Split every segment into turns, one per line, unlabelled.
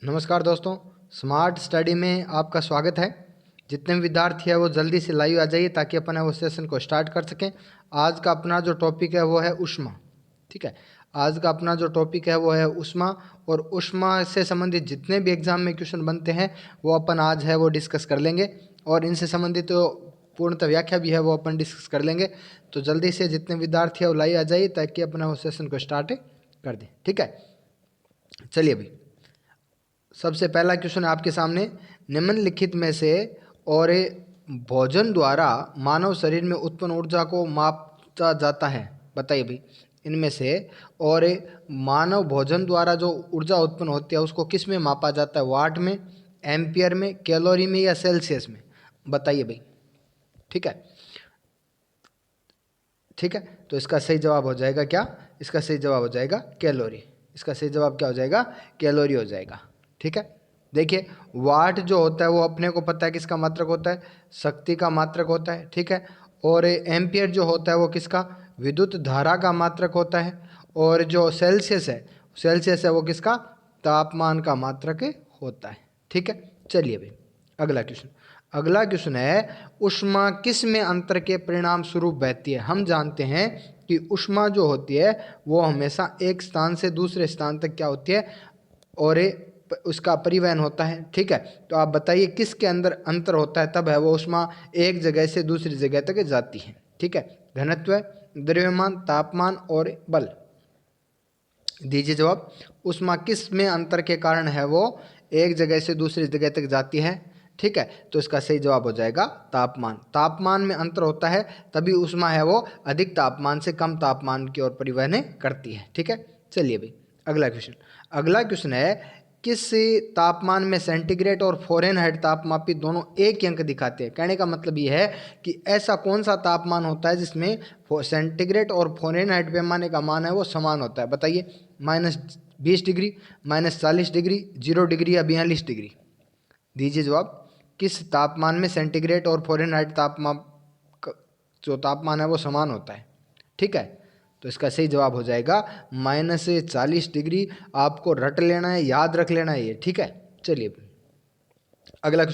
नमस्कार दोस्तों, smart study में आपका स्वागत है। जितने भी विद्यार्थी हैं वो जल्दी से लाइव आ जाइए ताकि अपन वो सेशन को स्टार्ट कर सकें। आज का अपना जो टॉपिक है वो है ऊष्मा। ठीक है, आज का अपना जो टॉपिक है वो है ऊष्मा, और ऊष्मा से संबंधित जितने भी एग्जाम में क्वेश्चन बनते हैं वो अपन आज है वो डिस्कस कर लेंगे, और इनसे संबंधित तो पूर्णतः व्याख्या भी है वो अपन डिस्कस कर लेंगे। तो जल्दी से जितने विद्यार्थी है वो लाइव आ जाइए ताकि अपना वो सेशन को स्टार्ट कर दें। ठीक है, चलिए अभी सबसे पहला क्वेश्चन आपके सामने, निम्नलिखित में से और भोजन द्वारा मानव शरीर में उत्पन्न ऊर्जा को मापा जाता है। बताइए भाई, इनमें से और मानव भोजन द्वारा जो ऊर्जा उत्पन्न होती है उसको किस में मापा जाता है? वाट में, एम्पियर में, कैलोरी में या सेल्सियस में? बताइए भाई। ठीक है, ठीक है, तो इसका सही जवाब हो जाएगा क्या? इसका सही जवाब हो जाएगा कैलोरी। इसका सही जवाब क्या हो जाएगा? कैलोरी हो जाएगा। ठीक है, देखिए वाट जो होता है वो अपने को पता है किसका मात्रक होता है? शक्ति का मात्रक होता है। ठीक है, और एम्पियर जो होता है वो किसका? विद्युत धारा का मात्रक होता है। और जो सेल्सियस है वो किसका? तापमान का मात्रक होता है। ठीक है, चलिए भाई अगला क्वेश्चन है, ऊष्मा किस में अंतर के परिणाम स्वरूप बहती है? हम जानते हैं कि ऊष्मा जो होती है वो हमेशा एक स्थान से दूसरे स्थान तक क्या होती है, और उसका परिवहन होता है। ठीक है, तो आप बताइए किसके अंदर अंतर होता है तब है वो ऊष्मा एक जगह से दूसरी जगह तक जाती है। ठीक है, घनत्व, द्रव्यमान, तापमान और बल। दीजिए जवाब। ऊष्मा किस में अंतर के कारण है वो एक जगह से दूसरी जगह तक जाती है? ठीक है, तो इसका सही जवाब हो जाएगा तापमान। तापमान में अंतर होता है तभी ऊष्मा है वो अधिक तापमान से कम तापमान की ओर परिवहन करती है। ठीक है, चलिए भाई अगला क्वेश्चन है, किस तापमान में सेंटीग्रेड और फ़ारेनहाइट तापमापी दोनों एक ही अंक दिखाते हैं? कहने का मतलब ये है कि ऐसा कौन सा तापमान होता है जिसमें सेंटीग्रेड और फ़ारेनहाइट पैमाने का मान है वो समान होता है? बताइए। -20 डिग्री, -40 डिग्री, 0 डिग्री या 42 डिग्री? दीजिए जवाब। किस तापमान में सेंटीग्रेड और फ़ारेनहाइट जो तापमान है वो समान होता है? ठीक है, तो इसका सही जवाब हो जाएगा -40 डिग्री। आपको रट लेना है, याद रख लेना है ये। ठीक है, चलिए अगला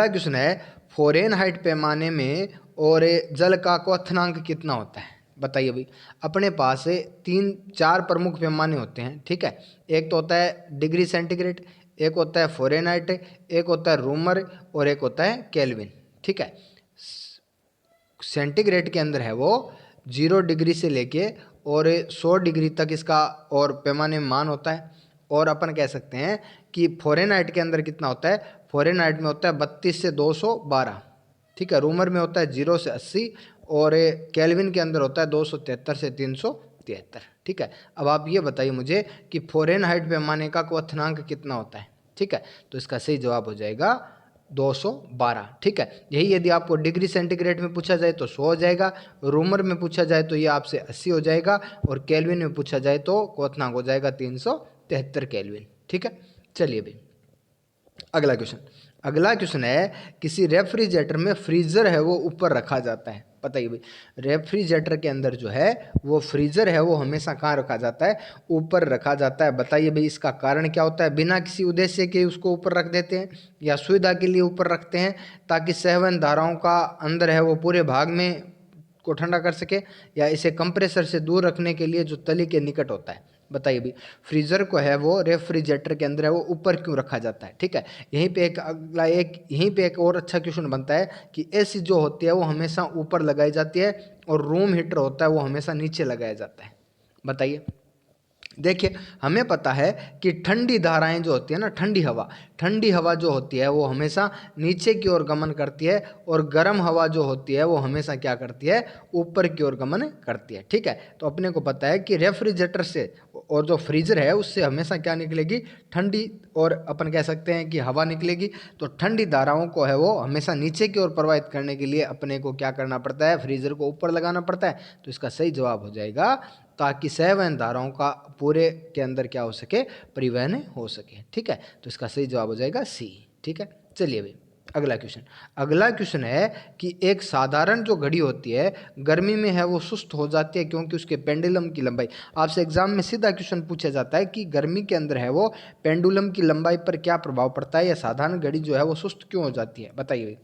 क्वेश्चन है, फ़ारेनहाइट पैमाने में और जल का क्वथनांक कितना होता है? बताइए भाई। अपने पास 3-4 प्रमुख पैमाने होते हैं। ठीक है, एक तो होता है डिग्री सेंटीग्रेड, एक होता है फ़ारेनहाइट, एक होता है रूमर और एक होता है केल्विन। ठीक है, सेंटीग्रेड के अंदर है वो 0 डिग्री से लेके और 100 डिग्री तक इसका और पैमाने में मान होता है। और अपन कह सकते हैं कि फ़ारेनहाइट के अंदर कितना होता है? फ़ारेनहाइट में होता है 32 से 212। ठीक है, रूमर में होता है 0 से 80 और केल्विन के अंदर होता है 273 से 373। ठीक है, अब आप ये बताइए मुझे कि फ़ारेनहाइट पैमाने का क्वथनांक कितना होता है? ठीक है, तो इसका सही जवाब हो जाएगा 212। ठीक है, यही यदि आपको डिग्री सेंटीग्रेड में पूछा जाए तो 100 हो जाएगा, रूमर में पूछा जाए तो ये आपसे 80 हो जाएगा, और केल्विन में पूछा जाए तो क्वथनांक हो जाएगा 373 केल्विन। ठीक है, चलिए भाई अगला क्वेश्चन है, किसी रेफ्रिजरेटर में फ्रीजर है वो ऊपर रखा जाता है। बताइए भाई, रेफ्रिजरेटर के अंदर जो है वो फ्रीजर है वो हमेशा कहाँ रखा जाता है? ऊपर रखा जाता है। बताइए भाई, इसका कारण क्या होता है? बिना किसी उद्देश्य के उसको ऊपर रख देते हैं या सुविधा के लिए ऊपर रखते हैं ताकि संवहन धाराओं का अंदर है वो पूरे भाग में को ठंडा कर सके, या इसे कंप्रेसर से दूर रखने के लिए जो तली के निकट होता है? बताइए भाई, फ्रीजर को है वो रेफ्रिजरेटर के अंदर है वो ऊपर क्यों रखा जाता है? ठीक है, यहीं पे एक और अच्छा क्वेश्चन बनता है कि एसी जो होती है वो हमेशा ऊपर लगाई जाती है और रूम हीटर होता है वो हमेशा नीचे लगाया जाता है। बताइए। देखिए, हमें पता है कि ठंडी धाराएं जो होती है ना, ठंडी हवा जो होती है वो हमेशा नीचे की ओर गमन करती है, और गर्म हवा जो होती है वो हमेशा क्या करती है? ऊपर की ओर गमन करती है। ठीक है, तो अपने को पता है कि रेफ्रिजरेटर से और जो फ्रीजर है उससे हमेशा क्या निकलेगी? ठंडी, और अपन कह सकते हैं कि हवा निकलेगी। तो ठंडी धाराओं को है वो हमेशा नीचे की ओर प्रवाहित करने के लिए अपने को क्या करना पड़ता है? फ्रीजर को ऊपर लगाना पड़ता है। तो इसका सही जवाब हो जाएगा ताकि संवहन धाराओं का पूरे के अंदर क्या हो सके? परिवहन हो सके। ठीक है, तो इसका सही जवाब हो जाएगा सी। ठीक है, चलिए भाई अगला क्वेश्चन है कि एक साधारण जो घड़ी होती है गर्मी में है वो सुस्त हो जाती है क्योंकि उसके पेंडुलम की लंबाई। आपसे एग्जाम में सीधा क्वेश्चन पूछा जाता है कि गर्मी के अंदर है वो पेंडुलम की लंबाई पर क्या प्रभाव पड़ता है, या साधारण घड़ी जो है वो सुस्त क्यों हो जाती है, बताइए,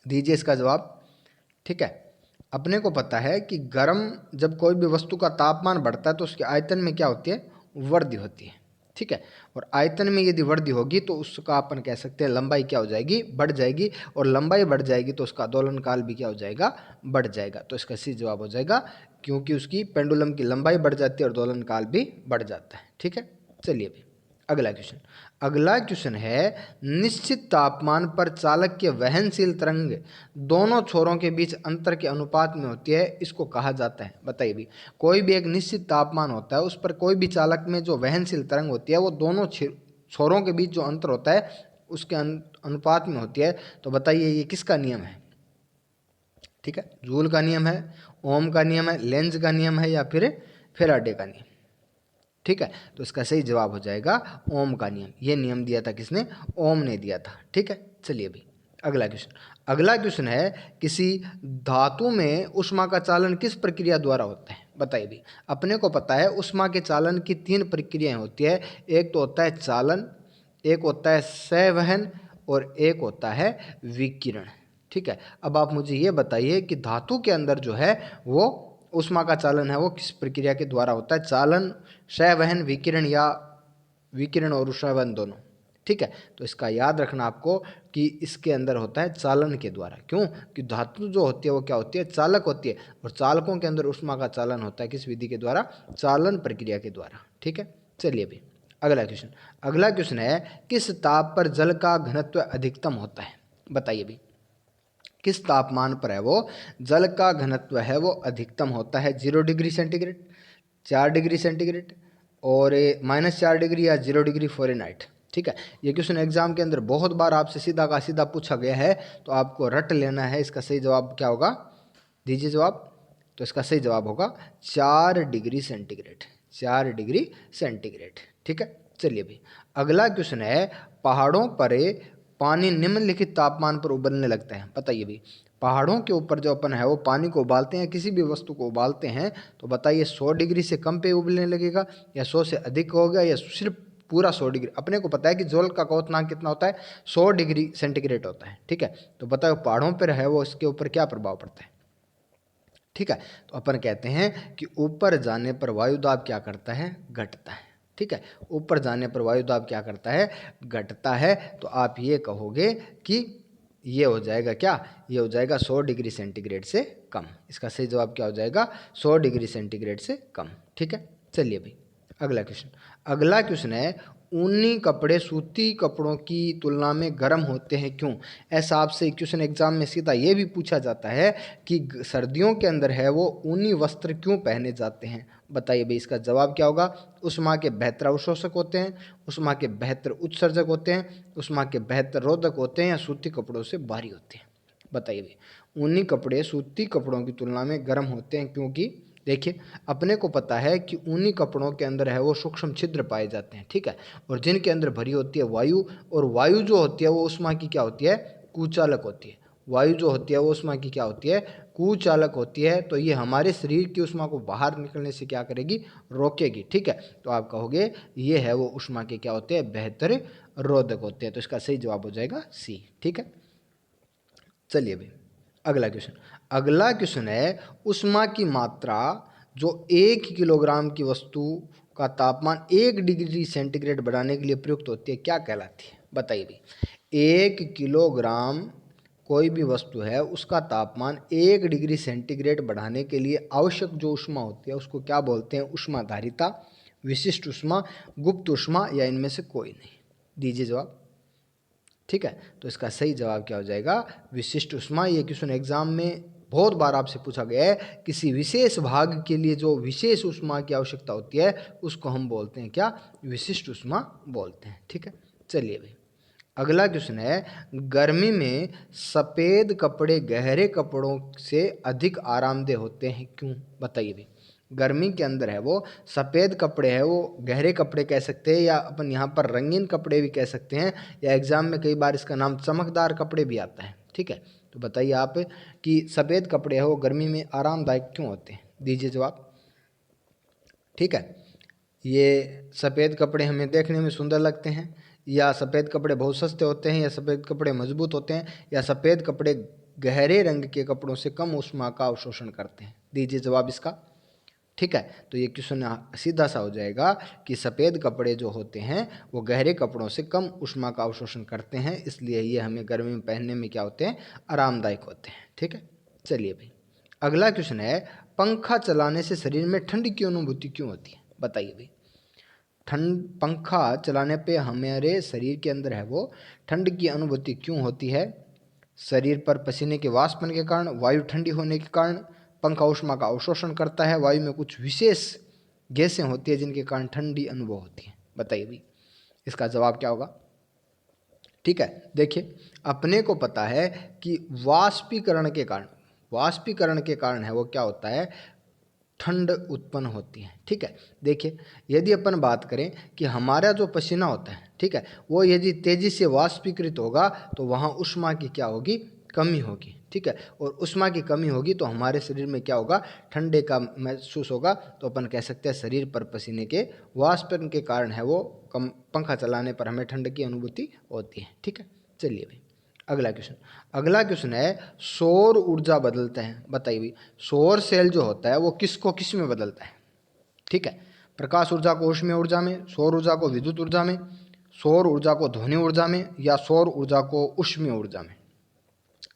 दीजिए इसका जवाब। ठीक है, अपने को पता है कि गर्म जब कोई भी वस्तु का तापमान बढ़ता है तो उसके आयतन में क्या होती है, वृद्धि होती है। ठीक है, और आयतन में यदि वृद्धि होगी तो उसका अपन कह सकते हैं लंबाई क्या हो जाएगी, बढ़ जाएगी, और लंबाई बढ़ जाएगी तो उसका दोलन काल भी क्या हो जाएगा, बढ़ जाएगा। तो इसका सही जवाब हो जाएगा, क्योंकि उसकी पेंडुलम की लंबाई बढ़ जाती है और दोलन काल भी बढ़ जाता है। ठीक है, चलिए अभी अगला क्वेश्चन है, निश्चित तापमान पर चालक के वहनशील तरंग दोनों छोरों के बीच अंतर के अनुपात में होती है, इसको कहा जाता है, बताइए भी। कोई भी एक निश्चित तापमान होता है, उस पर कोई भी चालक में जो वहनशील तरंग होती है वो दोनों छोरों के बीच जो अंतर होता है उसके अनुपात में होती है। तो बताइए ये किसका नियम है। ठीक है, जूल का नियम है, ओम का नियम है, लेंज का नियम है, या फिर फेराडे का नियम। ठीक है, तो इसका सही जवाब हो जाएगा ओम का नियम। ये नियम दिया था किसने, ओम ने दिया था। ठीक है, चलिए अभी अगला क्वेश्चन है, किसी धातु में ऊष्मा का चालन किस प्रक्रिया द्वारा होता है, बताइए भी। अपने को पता है ऊष्मा के चालन की 3 प्रक्रियाएं होती है, एक तो होता है चालन, एक होता है संवहन, और एक होता है विकिरण। ठीक है, अब आप मुझे ये बताइए कि धातु के अंदर जो है वो ऊष्मा का चालन है वो किस प्रक्रिया के द्वारा होता है, चालन, संवहन, विकिरण, या विकिरण और संवहन दोनों। ठीक है, तो इसका याद रखना आपको कि इसके अंदर होता है चालन के द्वारा। क्यों कि धातु जो होती है वो क्या होती है, चालक होती है, और चालकों के अंदर ऊष्मा का चालन होता है किस विधि के द्वारा, चालन प्रक्रिया के द्वारा। ठीक है, चलिए अभी अगला क्वेश्चन है, किस ताप पर जल का घनत्व अधिकतम होता है, बताइए भी। किस तापमान पर है वो जल का घनत्व है वो अधिकतम होता है, 0 डिग्री सेंटीग्रेड, 4 डिग्री सेंटीग्रेड, और -4 डिग्री, या 0 डिग्री फ़ारेनहाइट। ठीक है, ये क्वेश्चन एग्जाम के अंदर बहुत बार आपसे सीधा का सीधा पूछा गया है, तो आपको रट लेना है। इसका सही जवाब क्या होगा, दीजिए जवाब। तो इसका सही जवाब होगा 4 डिग्री सेंटीग्रेड, 4 डिग्री सेंटीग्रेड। ठीक है, चलिए भाई अगला क्वेश्चन है, पहाड़ों पर पानी निम्नलिखित तापमान पर उबलने लगता है, बताइए भाई। पहाड़ों के ऊपर जो अपन है वो पानी को उबालते हैं, किसी भी वस्तु को उबालते हैं, तो बताइए 100 डिग्री से कम पे उबलने लगेगा, या 100 से अधिक होगा, या सिर्फ पूरा 100 डिग्री। अपने को पता है कि जल का क्वथनांक कितना होता है, 100 डिग्री सेंटीग्रेड होता है। ठीक है, तो बताओ पहाड़ों पर है वो इसके ऊपर क्या प्रभाव पड़ता है। ठीक है, तो अपन कहते हैं कि ऊपर जाने पर वायुदाब क्या करता है, घटता है। ठीक है, ऊपर जाने पर वायुदाब क्या करता है, घटता है। तो आप ये कहोगे कि ये हो जाएगा क्या, ये हो जाएगा 100 डिग्री सेंटीग्रेड से कम। इसका सही जवाब क्या हो जाएगा, 100 डिग्री सेंटीग्रेड से कम। ठीक है, चलिए भाई अगला क्वेश्चन है, ऊनी कपड़े सूती कपड़ों की तुलना में गर्म होते हैं क्यों। ऐसा आपसे क्वेश्चन एग्जाम में सीधा ये भी पूछा जाता है कि सर्दियों के अंदर है वो ऊनी वस्त्र क्यों पहने जाते हैं, बताइए भाई। इसका जवाब क्या होगा, ऊष्मा के बेहतर अवशोषक होते हैं, ऊष्मा के बेहतर उत्सर्जक होते हैं, ऊष्मा के बेहतर रोधक होते हैं, या सूती कपड़ों से भारी होते हैं, बताइए भाई। ऊनी कपड़े सूती कपड़ों की तुलना में गर्म होते हैं क्योंकि देखिए अपने को पता है कि ऊनी कपड़ों के अंदर है वो सूक्ष्म छिद्र पाए जाते हैं। ठीक है, और जिनके अंदर भरी होती है वायु, और वायु जो होती है वो ऊष्मा की क्या होती है, कुचालक होती है। वायु जो होती है वो ऊष्मा की क्या होती है, कुचालक होती है। तो ये हमारे शरीर की ऊष्मा को बाहर निकलने से क्या करेगी, रोकेगी। ठीक है, तो आप कहोगे ये है वो ऊष्मा के क्या होते हैं, बेहतर रोधक होते हैं। तो इसका सही जवाब हो जाएगा सी। ठीक है, चलिए भाई अगला क्वेश्चन है, ऊष्मा की मात्रा जो 1 किलोग्राम की वस्तु का तापमान 1 डिग्री सेंटीग्रेड बढ़ाने के लिए प्रयुक्त होती है क्या कहलाती है, बताइए भाई। 1 किलोग्राम कोई भी वस्तु है उसका तापमान 1 डिग्री सेंटीग्रेड बढ़ाने के लिए आवश्यक जो ऊष्मा होती है उसको क्या बोलते हैं, ऊष्माधारिता, विशिष्ट ऊष्मा, गुप्त ऊष्मा, या इनमें से कोई नहीं, दीजिए जवाब। ठीक है, तो इसका सही जवाब क्या हो जाएगा, विशिष्ट ऊष्मा। ये क्वेश्चन एग्जाम में बहुत बार आपसे पूछा गया है, किसी विशेष भाग के लिए जो विशेष ऊष्मा की आवश्यकता होती है उसको हम बोलते हैं क्या, विशिष्ट ऊष्मा बोलते हैं। ठीक है, चलिए भाई अगला क्वेश्चन है, गर्मी में सफ़ेद कपड़े गहरे कपड़ों से अधिक आरामदेह होते हैं क्यों, बताइए भाई। गर्मी के अंदर है वो सफ़ेद कपड़े है वो गहरे कपड़े कह सकते हैं, या अपन यहाँ पर रंगीन कपड़े भी कह सकते हैं, या एग्जाम में कई बार इसका नाम चमकदार कपड़े भी आता है। ठीक है, तो बताइए आप कि सफ़ेद कपड़े है वो गर्मी में आरामदायक क्यों होते हैं, दीजिए जवाब। ठीक है, ये सफ़ेद कपड़े हमें देखने में सुंदर लगते हैं, या सफ़ेद कपड़े बहुत सस्ते होते हैं, या सफ़ेद कपड़े मजबूत होते हैं, या सफ़ेद कपड़े गहरे रंग के कपड़ों से कम ऊष्मा का अवशोषण करते हैं, दीजिए जवाब इसका। ठीक है, तो ये क्वेश्चन सीधा सा हो जाएगा कि सफ़ेद कपड़े जो होते हैं वो गहरे कपड़ों से कम ऊष्मा का अवशोषण करते हैं, इसलिए ये हमें गर्मी में पहनने में क्या होते हैं, आरामदायक होते हैं। ठीक है, चलिए भाई अगला क्वेश्चन है, पंखा चलाने से शरीर में ठंड की अनुभूति क्यों होती है, बताइए भाई। ठंड, पंखा चलाने पे हमारे शरीर के अंदर है वो ठंड की अनुभूति क्यों होती है? शरीर पर पसीने के वाष्पन के कारण, वायु ठंडी होने के कारण, पंखा ऊष्मा का अवशोषण करता है, वायु में कुछ विशेष गैसें होती है जिनके कारण ठंडी अनुभव होती है, बताइए भाई इसका जवाब क्या होगा। ठीक है, देखिए अपने को पता है कि वाष्पीकरण के कारण है वो क्या होता है, ठंड उत्पन्न होती है। ठीक है, देखिए यदि अपन बात करें कि हमारा जो पसीना होता है, ठीक है, वो यदि तेजी से वाष्पीकृत होगा तो वहाँ ऊष्मा की क्या होगी, कमी होगी। ठीक है, और ऊष्मा की कमी होगी तो हमारे शरीर में क्या होगा, ठंडे का महसूस होगा, तो अपन कह सकते हैं शरीर पर पसीने के वाष्पन के कारण है वो कम, पंखा चलाने पर हमें ठंड की अनुभूति होती है। ठीक है, चलिए भाई अगला क्वेश्चन है, सौर ऊर्जा बदलते हैं, बताइए भाई सौर सेल जो होता है वो किसको किस में बदलता है। ठीक है, प्रकाश ऊर्जा को ऊष्मीय ऊर्जा में, सौर ऊर्जा को विद्युत ऊर्जा में, सौर ऊर्जा को ध्वनि ऊर्जा में, या सौर ऊर्जा को ऊष्मीय ऊर्जा में,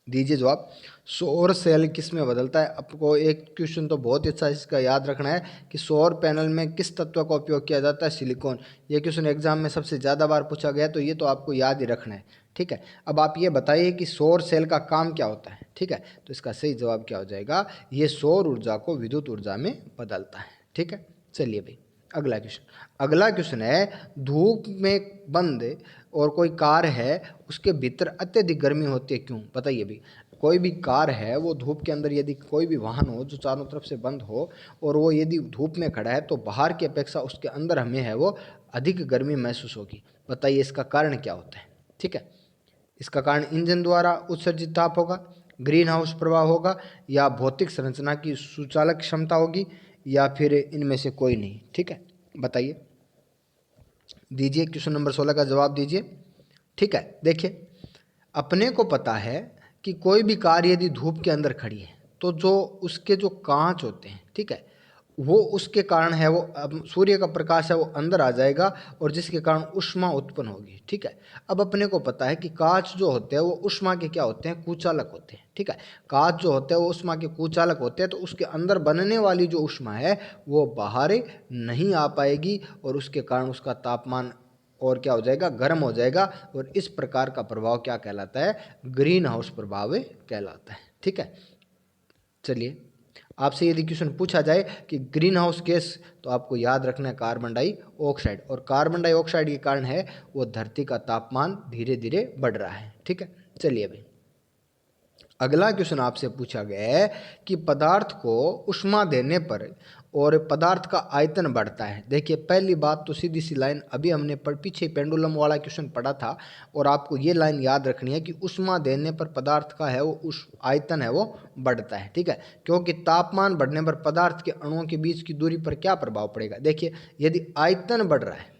दीजिए जवाब। सौर सेल किस में बदलता है, आपको एक क्वेश्चन तो बहुत ही अच्छा इसका याद रखना है कि सौर पैनल में किस तत्व का उपयोग किया जाता है, सिलिकॉन। ये क्वेश्चन एग्जाम में सबसे ज़्यादा बार पूछा गया, तो ये तो आपको याद ही रखना है। ठीक है, अब आप ये बताइए कि सौर सेल का काम क्या होता है। ठीक है, तो इसका सही जवाब क्या हो जाएगा, ये सौर ऊर्जा को विद्युत ऊर्जा में बदलता है। ठीक है, चलिए भाई अगला क्वेश्चन है, धूप में बंद और कोई कार है उसके भीतर अत्यधिक गर्मी होती है क्यों, बताइए भाई। कोई भी कार है वो धूप के अंदर, यदि कोई भी वाहन हो जो चारों तरफ से बंद हो और वो यदि धूप में खड़ा है तो बाहर की अपेक्षा उसके अंदर हमें है वो अधिक गर्मी महसूस होगी, बताइए इसका कारण क्या होता है। ठीक है, इसका कारण इंजन द्वारा उत्सर्जित ताप होगा, ग्रीन हाउस प्रभाव होगा, या भौतिक संरचना की सुचालक क्षमता होगी, या फिर इनमें से कोई नहीं। ठीक है, बताइए, दीजिए क्वेश्चन नंबर 16 का जवाब दीजिए। ठीक है, देखिए अपने को पता है कि कोई भी कार यदि धूप के अंदर खड़ी है तो जो उसके जो कांच होते हैं, ठीक है, वो उसके कारण है वो सूर्य का प्रकाश है वो अंदर आ जाएगा और जिसके कारण ऊष्मा उत्पन्न होगी। ठीक है, अब अपने को पता है कि कांच जो होते हैं वो ऊष्मा के क्या होते हैं, कुचालक होते हैं। ठीक है, कांच जो होते हैं वो ऊष्मा के कुचालक होते हैं, तो उसके अंदर बनने वाली जो ऊष्मा है वो बाहर नहीं आ पाएगी और उसके कारण उसका तापमान और क्या हो जाएगा, गर्म हो जाएगा, और इस प्रकार का प्रभाव क्या कहलाता है, ग्रीन हाउस प्रभाव कहलाता है। ठीक है, चलिए आपसे यदि क्वेश्चन पूछा जाए कि ग्रीन हाउस गैस, तो आपको याद रखना है कार्बन डाइऑक्साइड, और कार्बन डाइऑक्साइड के कारण है वो धरती का तापमान धीरे धीरे बढ़ रहा है। ठीक है, चलिए भाई अगला क्वेश्चन आपसे पूछा गया है कि पदार्थ को ऊष्मा देने पर और पदार्थ का आयतन बढ़ता है। देखिए पहली बात तो सीधी सी लाइन अभी हमने पीछे पेंडुलम वाला क्वेश्चन पढ़ा था, और आपको ये लाइन याद रखनी है कि ऊष्मा देने पर पदार्थ का है वो उस आयतन है वो बढ़ता है। ठीक है, क्योंकि तापमान बढ़ने पर पदार्थ के अणुओं के बीच की दूरी पर क्या प्रभाव पड़ेगा। देखिए यदि आयतन बढ़ रहा है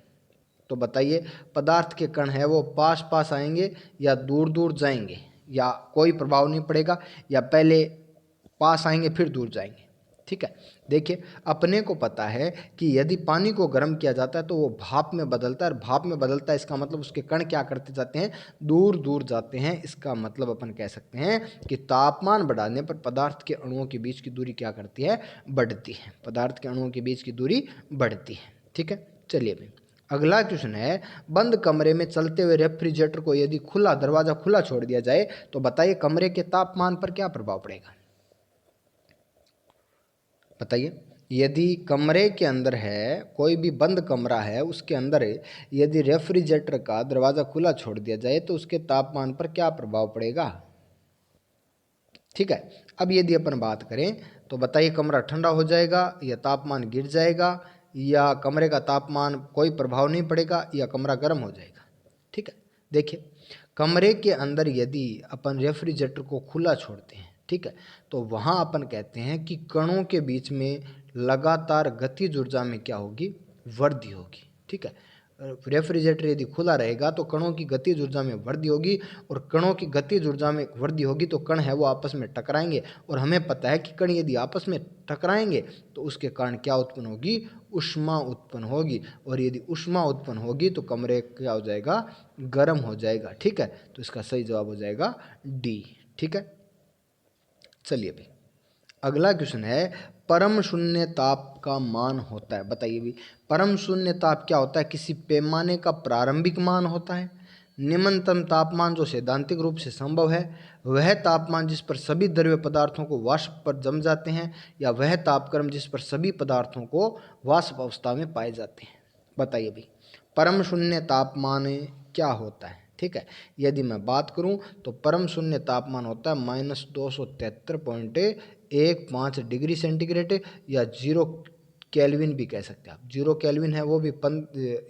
तो बताइए पदार्थ के कण है वो पास पास आएंगे या दूर दूर जाएंगे, या कोई प्रभाव नहीं पड़ेगा, या पहले पास आएंगे फिर दूर जाएंगे। ठीक है, देखिए अपने को पता है कि यदि पानी को गर्म किया जाता है तो वो भाप में बदलता है, और भाप में बदलता है इसका मतलब उसके कण क्या करते जाते हैं, दूर दूर जाते हैं। इसका मतलब अपन कह सकते हैं कि तापमान बढ़ाने पर पदार्थ के अणुओं के बीच की दूरी क्या करती है, बढ़ती है, पदार्थ के अणुओं के बीच की दूरी बढ़ती है। ठीक है, चलिए भाई अगला क्वेश्चन है, बंद कमरे में चलते हुए रेफ्रिजरेटर को यदि दरवाजा खुला छोड़ दिया जाए तो बताइए कमरे के तापमान पर क्या प्रभाव पड़ेगा, बताइए। यदि कमरे के अंदर है, कोई भी बंद कमरा है उसके अंदर यदि रेफ्रिजरेटर का दरवाज़ा खुला छोड़ दिया जाए तो उसके तापमान पर क्या प्रभाव पड़ेगा। ठीक है, अब यदि अपन बात करें तो बताइए कमरा ठंडा हो जाएगा या तापमान गिर जाएगा या कमरे का तापमान कोई प्रभाव नहीं पड़ेगा या कमरा गर्म हो जाएगा। ठीक है, देखिए कमरे के अंदर यदि अपन रेफ्रिजरेटर को खुला छोड़ते हैं, ठीक है, तो वहाँ अपन कहते हैं कि कणों के बीच में लगातार गतिज ऊर्जा में क्या होगी, वृद्धि होगी। ठीक है, रेफ्रिजरेटर यदि खुला रहेगा तो कणों की गतिज ऊर्जा में वृद्धि होगी और कणों की गतिज ऊर्जा में वृद्धि होगी तो कण है वो आपस में टकराएंगे और हमें पता है कि कण यदि आपस में टकराएंगे तो उसके कारण क्या उत्पन्न होगी, ऊष्मा उत्पन्न होगी और यदि ऊष्मा उत्पन्न होगी तो कमरे क्या हो जाएगा, गर्म हो जाएगा। ठीक है, तो इसका सही जवाब हो जाएगा डी। ठीक है, चलिए भाई अगला क्वेश्चन है परम शून्य ताप का मान होता है। बताइए भी परम शून्य ताप क्या होता है, किसी पैमाने का प्रारंभिक मान होता है। निम्नतम तापमान जो सैद्धांतिक रूप से संभव है, वह तापमान जिस पर सभी द्रव्य पदार्थों को वाष्प पर जम जाते हैं, या वह तापक्रम जिस पर सभी पदार्थों को वाष्प अवस्था में पाए जाते हैं। बताइए भाई परम शून्य तापमान क्या होता है। ठीक है, यदि मैं बात करूं तो परम शून्य तापमान होता है -273.15 डिग्री सेंटीग्रेड या 0 केल्विन भी कह सकते हैं आप। 0 केल्विन है वो भी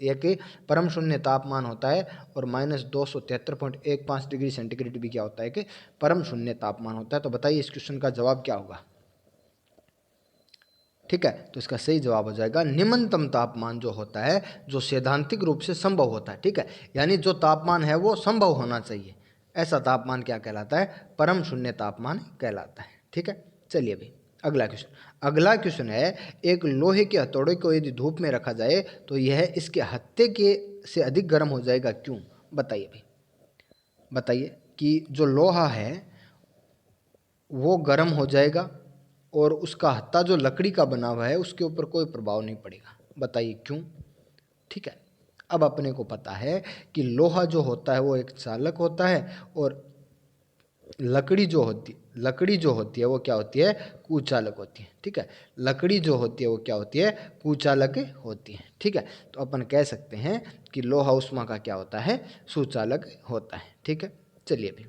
एक परम शून्य तापमान होता है और -273.15 डिग्री सेंटीग्रेड भी क्या होता है कि परम शून्य तापमान होता है। तो बताइए इस क्वेश्चन का जवाब क्या होगा। ठीक है, तो इसका सही जवाब हो जाएगा निम्नतम तापमान जो होता है जो सैद्धांतिक रूप से संभव होता है। ठीक है, यानी जो तापमान है वो संभव होना चाहिए, ऐसा तापमान क्या कहलाता है, परम शून्य तापमान कहलाता है। ठीक है, चलिए भाई अगला क्वेश्चन है एक लोहे के हथौड़े को यदि धूप में रखा जाए तो यह इसके हत्थे के से अधिक गर्म हो जाएगा, क्यों। बताइए भाई, बताइए कि जो लोहा है वो गर्म हो जाएगा और उसका हत्था जो लकड़ी का बना हुआ है उसके ऊपर कोई प्रभाव नहीं पड़ेगा। बताइए क्यों। ठीक है, अब अपने को पता है कि लोहा जो होता है वो एक चालक होता है और लकड़ी जो होती है वो क्या होती है, कुचालक होती है। ठीक है, लकड़ी जो होती है वो क्या होती है, कुचालक होती है। ठीक है, तो अपन कह सकते हैं कि लोहा उष्मा का क्या होता है, सुचालक होता है। ठीक है, चलिए भी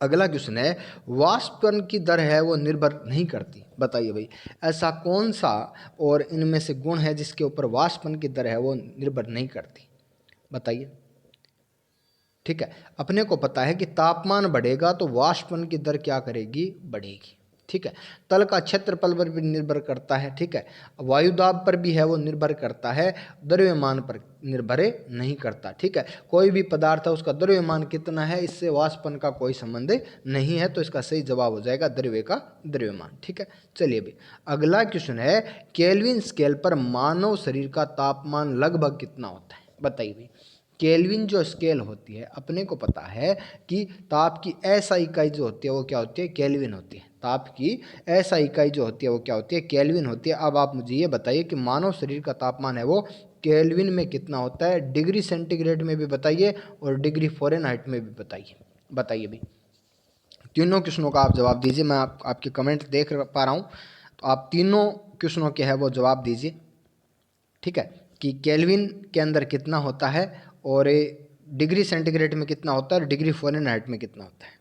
अगला क्वेश्चन है वाष्पन की दर है वो निर्भर नहीं करती। बताइए भाई ऐसा कौन सा और इनमें से गुण है जिसके ऊपर वाष्पन की दर है वो निर्भर नहीं करती। बताइए। ठीक है, अपने को पता है कि तापमान बढ़ेगा तो वाष्पन की दर क्या करेगी, बढ़ेगी। ठीक है, तल का क्षेत्रफल पर भी निर्भर करता है। ठीक है, वायुदाब पर भी है वो निर्भर करता है, द्रव्यमान पर निर्भर नहीं करता। ठीक है, कोई भी पदार्थ है उसका द्रव्यमान कितना है इससे वाष्पन का कोई संबंध नहीं है, तो इसका सही जवाब हो जाएगा द्रव्य का द्रव्यमान। ठीक है, चलिए भी अगला क्वेश्चन है केल्विन स्केल पर मानव शरीर का तापमान लगभग कितना होता है। बताइए भाई केल्विन जो स्केल होती है अपने को पता है कि ताप की ऐसा इकाई जो होती है वो क्या होती है, केल्विन होती है। ताप की ऐसा इकाई जो होती है वो क्या होती है, केल्विन होती है। अब आप मुझे ये बताइए कि मानव शरीर का तापमान है वो केल्विन में कितना होता है, डिग्री सेंटीग्रेड में भी बताइए और डिग्री फ़ारेनहाइट में भी बताइए। बताइए भाई तीनों क्वेश्चनों का आप जवाब दीजिए। मैं आपके कमेंट देख पा रहा हूँ, तो आप तीनों क्वेश्चनों के है वो जवाब दीजिए। ठीक है, कि केल्विन के अंदर कितना होता है और डिग्री सेंटीग्रेड में कितना होता है और डिग्री फ़ारेनहाइट में कितना होता है।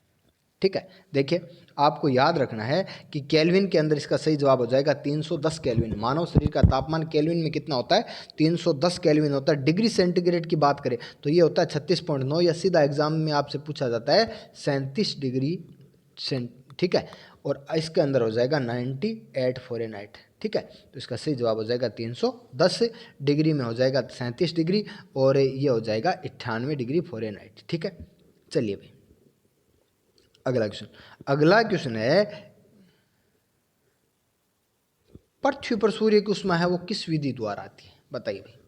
ठीक है, देखिए आपको याद रखना है कि केल्विन के अंदर इसका सही जवाब हो जाएगा 310 केल्विन। मानव शरीर का तापमान केल्विन में कितना होता है, 310 केल्विन होता है। डिग्री सेंटीग्रेड की बात करें तो ये होता है 36.9 या सीधा एग्जाम में आपसे पूछा जाता है 37 डिग्री ठीक है, और इसके अंदर हो जाएगा 98 फ़ारेनहाइट। ठीक है, तो इसका सही जवाब हो जाएगा 310 डिग्री में हो जाएगा 37 डिग्री और ये हो जाएगा 98 डिग्री फ़ारेनहाइट। ठीक है, चलिए भाई अगला क्वेश्चन है पृथ्वी पर सूर्य की उष्मा है वो किस विधि द्वारा आती है। बताइए भाई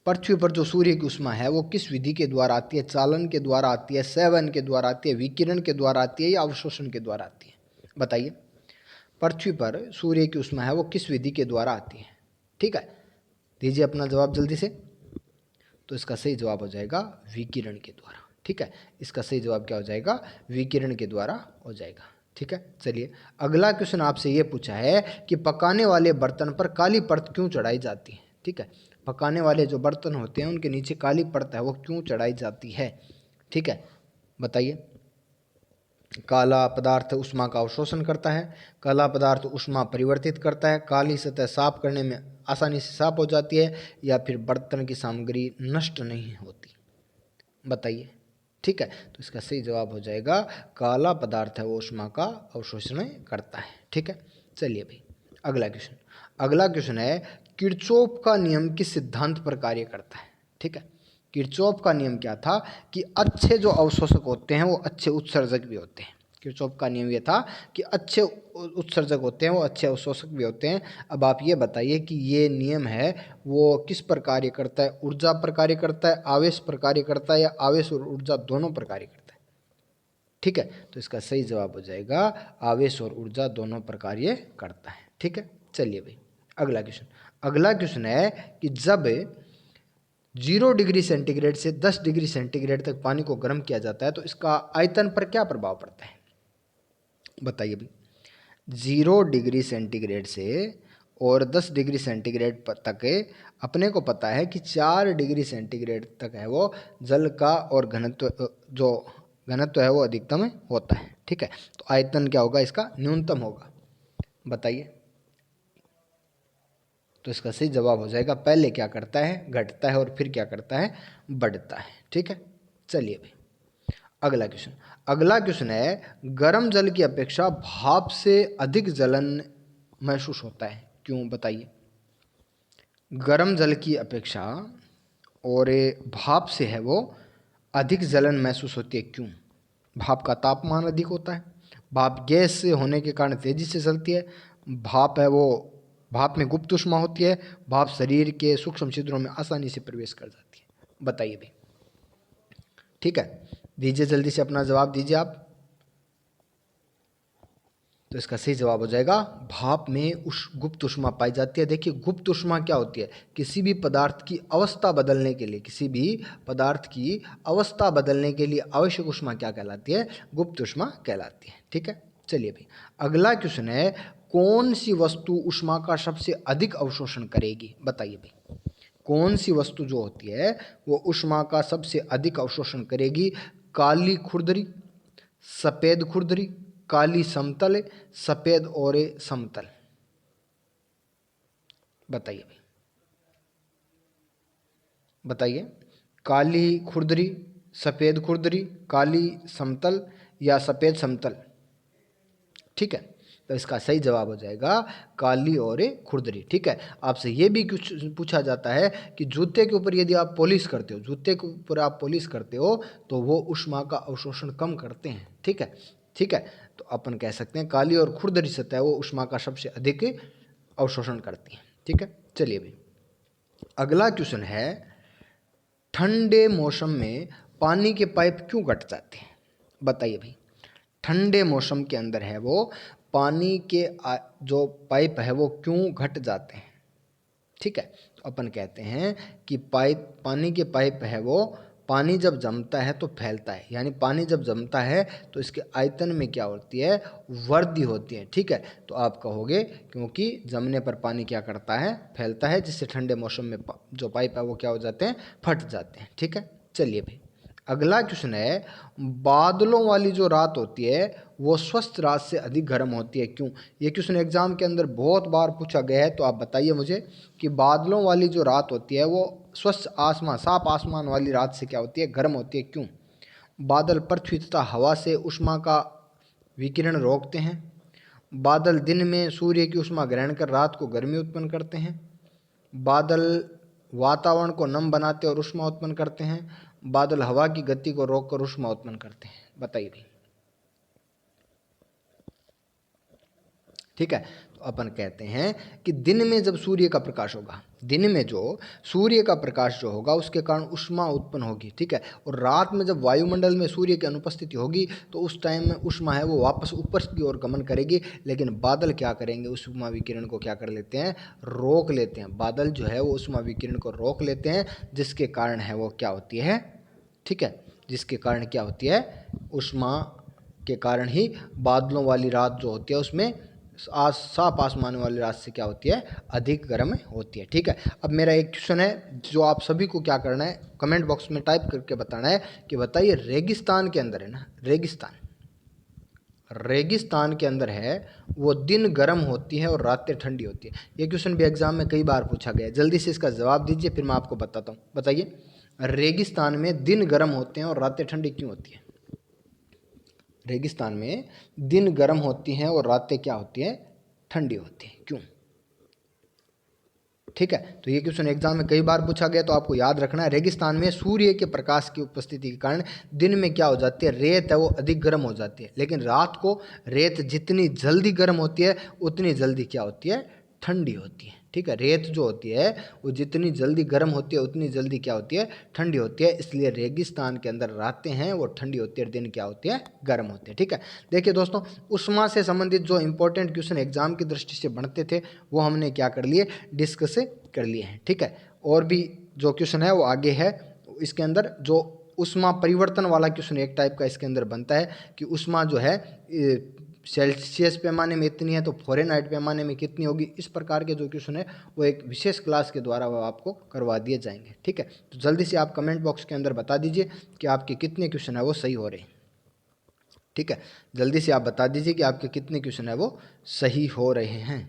पृथ्वी पर जो सूर्य की उष्मा है वो किस विधि के द्वारा आती है, चालन के द्वारा आती है, सेवन के द्वारा आती है, विकिरण के द्वारा आती है या अवशोषण के द्वारा आती है। बताइए पृथ्वी पर सूर्य की उष्मा है वो किस विधि के द्वारा आती है। ठीक है, दीजिए अपना जवाब जल्दी से। तो इसका सही जवाब हो जाएगा विकिरण के द्वारा। ठीक है, इसका सही जवाब क्या हो जाएगा, विकिरण के द्वारा हो जाएगा। ठीक है, चलिए अगला क्वेश्चन आपसे ये पूछा है कि पकाने वाले बर्तन पर काली परत क्यों चढ़ाई जाती है। ठीक है, पकाने वाले जो बर्तन होते हैं उनके नीचे काली परत है वो क्यों चढ़ाई जाती है। ठीक है, बताइए। काला पदार्थ ऊष्मा का अवशोषण करता है, काला पदार्थ ऊष्मा परिवर्तित करता है, काली सतह साफ करने में आसानी से साफ हो जाती है, या फिर बर्तन की सामग्री नष्ट नहीं होती। बताइए। ठीक है, तो इसका सही जवाब हो जाएगा काला पदार्थ है वो ऊष्मा का अवशोषण करता है। ठीक है, चलिए भाई अगला क्वेश्चन। अगला क्वेश्चन है किरचॉफ का नियम किस सिद्धांत पर कार्य करता है। ठीक है, किरचॉफ का नियम क्या था कि अच्छे जो अवशोषक होते हैं वो अच्छे उत्सर्जक भी होते हैं। किरचॉफ का नियम ये था कि अच्छे उत्सर्जक होते हैं वो अच्छे अवशोषक भी होते हैं। अब आप ये बताइए कि ये नियम है वो किस पर कार्य करता है, ऊर्जा पर कार्य करता है, आवेश पर कार्य करता है, या आवेश और ऊर्जा दोनों पर कार्य करता है। ठीक है, तो इसका सही जवाब हो जाएगा आवेश और ऊर्जा दोनों पर कार्य करता है। ठीक है, चलिए भाई अगला क्वेश्चन। अगला क्वेश्चन है कि जब 0 डिग्री सेंटीग्रेड से 10 डिग्री सेंटीग्रेड तक पानी को गर्म किया जाता है तो इसका आयतन पर क्या प्रभाव पड़ता है। बताइए भाई। 0 डिग्री सेंटीग्रेड से और 10 डिग्री सेंटीग्रेड तक अपने को पता है कि 4 डिग्री सेंटीग्रेड तक है वो जल का और घनत्व जो घनत्व है वो अधिकतम होता है। ठीक है, तो आयतन क्या होगा इसका, न्यूनतम होगा। बताइए। तो इसका सही जवाब हो जाएगा पहले क्या करता है, घटता है, और फिर क्या करता है, बढ़ता है। ठीक है, चलिए भाई अगला क्वेश्चन। अगला क्वेश्चन है गर्म जल की अपेक्षा भाप से अधिक जलन महसूस होता है, क्यों। बताइए। गर्म जल की अपेक्षा और भाप से है वो अधिक जलन महसूस होती है, क्यों। भाप का तापमान अधिक होता है, भाप गैस से होने के कारण तेजी से जलती है, भाप है वो भाप में गुप्त ऊष्मा होती है, भाप शरीर के सूक्ष्म छिद्रों में आसानी से प्रवेश कर जाती है। बताइए भाई। ठीक है, दीजिए जल्दी से अपना जवाब दीजिए आप। तो इसका सही जवाब हो जाएगा भाप में गुप्त ऊष्मा पाई जाती है। देखिए गुप्त ऊष्मा क्या होती है, किसी भी पदार्थ की अवस्था बदलने के लिए, किसी भी पदार्थ की अवस्था बदलने के लिए आवश्यक ऊष्मा क्या कहलाती है, गुप्त ऊष्मा कहलाती है। ठीक है, चलिए भाई अगला क्वेश्चन है कौन सी वस्तु ऊष्मा का सबसे अधिक अवशोषण करेगी। बताइए भाई। कौन सी वस्तु जो होती है वो ऊष्मा का सबसे अधिक अवशोषण करेगी, काली खुरदरी, सफ़ेद खुरदरी, काली समतल, सफ़ेद और समतल। बताइए भाई। बताइए। काली खुरदरी, सफ़ेद खुरदरी, काली समतल, या सफ़ेद समतल। ठीक है, तो इसका सही जवाब हो जाएगा काली और खुरदरी। ठीक है, आपसे ये भी कुछ पूछा जाता है कि जूते के ऊपर यदि आप पॉलिश करते हो, जूते के ऊपर आप पॉलिश करते हो तो वो ऊष्मा का अवशोषण कम करते हैं। ठीक है, ठीक है, तो अपन कह सकते हैं काली और खुरदरी सतह वो ऊष्मा का सबसे अधिक अवशोषण करती हैं। ठीक है, चलिए भाई अगला क्वेश्चन है ठंडे मौसम में पानी के पाइप क्यों घट जाते हैं। बताइए भाई। ठंडे मौसम के अंदर है वो पानी के जो पाइप है वो क्यों घट जाते हैं। ठीक है, तो अपन कहते हैं कि पानी के पाइप है वो पानी जब जमता है तो फैलता है, यानी पानी जब जमता है तो इसके आयतन में क्या होती है, वृद्धि होती है। ठीक है, तो आप कहोगे क्योंकि जमने पर पानी क्या करता है, फैलता है, जिससे ठंडे मौसम में जो पाइप है वो क्या हो जाते हैं, फट जाते हैं। ठीक है, चलिए भाई अगला क्वेश्चन है बादलों वाली जो रात होती है वो स्वस्थ रात से अधिक गर्म होती है, क्यों। ये क्वेश्चन एग्जाम के अंदर बहुत बार पूछा गया है, तो आप बताइए मुझे कि बादलों वाली जो रात होती है वो स्वच्छ आसमान, साफ आसमान वाली रात से क्या होती है, गर्म होती है, क्यों। बादल पृथ्वी तथा हवा से ऊष्मा का विकिरण रोकते हैं, बादल दिन में सूर्य की ऊष्मा ग्रहण कर रात को गर्मी उत्पन्न करते हैं, बादल वातावरण को नम बनाते और ऊष्मा उत्पन्न करते हैं, बादल हवा की गति को रोककर ऊष्मा उत्पन्न करते हैं। बताइए भाई। ठीक है, तो अपन कहते हैं कि दिन में जब सूर्य का प्रकाश होगा, दिन में जो सूर्य का प्रकाश जो होगा उसके कारण ऊष्मा उत्पन्न होगी। ठीक है, और रात में जब वायुमंडल में सूर्य की अनुपस्थिति होगी तो उस टाइम में ऊष्मा है वो वापस ऊपर की ओर गमन करेगी, लेकिन बादल क्या करेंगे, ऊष्मा विकिरण को क्या कर लेते हैं, रोक लेते हैं। बादल जो है वो ऊष्मा विकिरण को रोक लेते हैं, जिसके कारण है वो क्या होती है, ठीक है, जिसके कारण क्या होती है, ऊष्मा के कारण ही बादलों वाली रात जो होती है उसमें साफ आसमान वाली रात से क्या होती है, अधिक गर्म होती है। ठीक है, अब मेरा एक क्वेश्चन है जो आप सभी को क्या करना है, कमेंट बॉक्स में टाइप करके बताना है कि बताइए रेगिस्तान के अंदर है ना, रेगिस्तान, रेगिस्तान के अंदर है वो दिन गर्म होती है और रातें ठंडी होती है। ये क्वेश्चन भी एग्जाम में कई बार पूछा गया है। जल्दी से इसका जवाब दीजिए, फिर मैं आपको बताता हूँ। बताइए, रेगिस्तान में दिन गर्म होते हैं और रातें ठंडी क्यों होती है? रेगिस्तान में दिन गर्म होती हैं और रातें क्या होती हैं? ठंडी होती हैं, क्यों? ठीक है, तो ये क्वेश्चन एग्जाम में कई बार पूछा गया, तो आपको याद रखना है। रेगिस्तान में सूर्य के प्रकाश की उपस्थिति के कारण दिन में क्या हो जाती है, रेत है वो अधिक गर्म हो जाती है, लेकिन रात को रेत जितनी जल्दी गर्म होती है उतनी जल्दी क्या होती है, ठंडी होती है। ठीक है, रेत जो होती है वो जितनी जल्दी गर्म होती है उतनी जल्दी क्या होती है, ठंडी होती है। इसलिए रेगिस्तान के अंदर रातें हैं वो ठंडी होती है, दिन क्या होती है, गर्म होती है। ठीक है, देखिए दोस्तों, उष्मा से संबंधित जो इंपॉर्टेंट क्वेश्चन एग्जाम की दृष्टि से बनते थे वो हमने क्या कर लिए, डिस्कस कर लिए हैं। ठीक है, और भी जो क्वेश्चन है वो आगे है। इसके अंदर जो उष्मा परिवर्तन वाला क्वेश्चन एक टाइप का इसके अंदर बनता है कि उष्मा जो है सेल्सियस पैमाने में इतनी है तो फ़ारेनहाइट पैमाने में कितनी होगी। इस प्रकार के जो क्वेश्चन है वो एक विशेष क्लास के द्वारा वो आपको करवा दिए जाएंगे। ठीक है, तो जल्दी से आप कमेंट बॉक्स के अंदर बता दीजिए कि आपके कितने क्वेश्चन है वो सही हो रहे हैं। ठीक है, जल्दी से आप बता दीजिए कि आपके कितने क्वेश्चन है वो सही हो रहे हैं।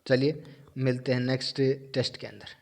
चलिए मिलते हैं नेक्स्ट टेस्ट के अंदर।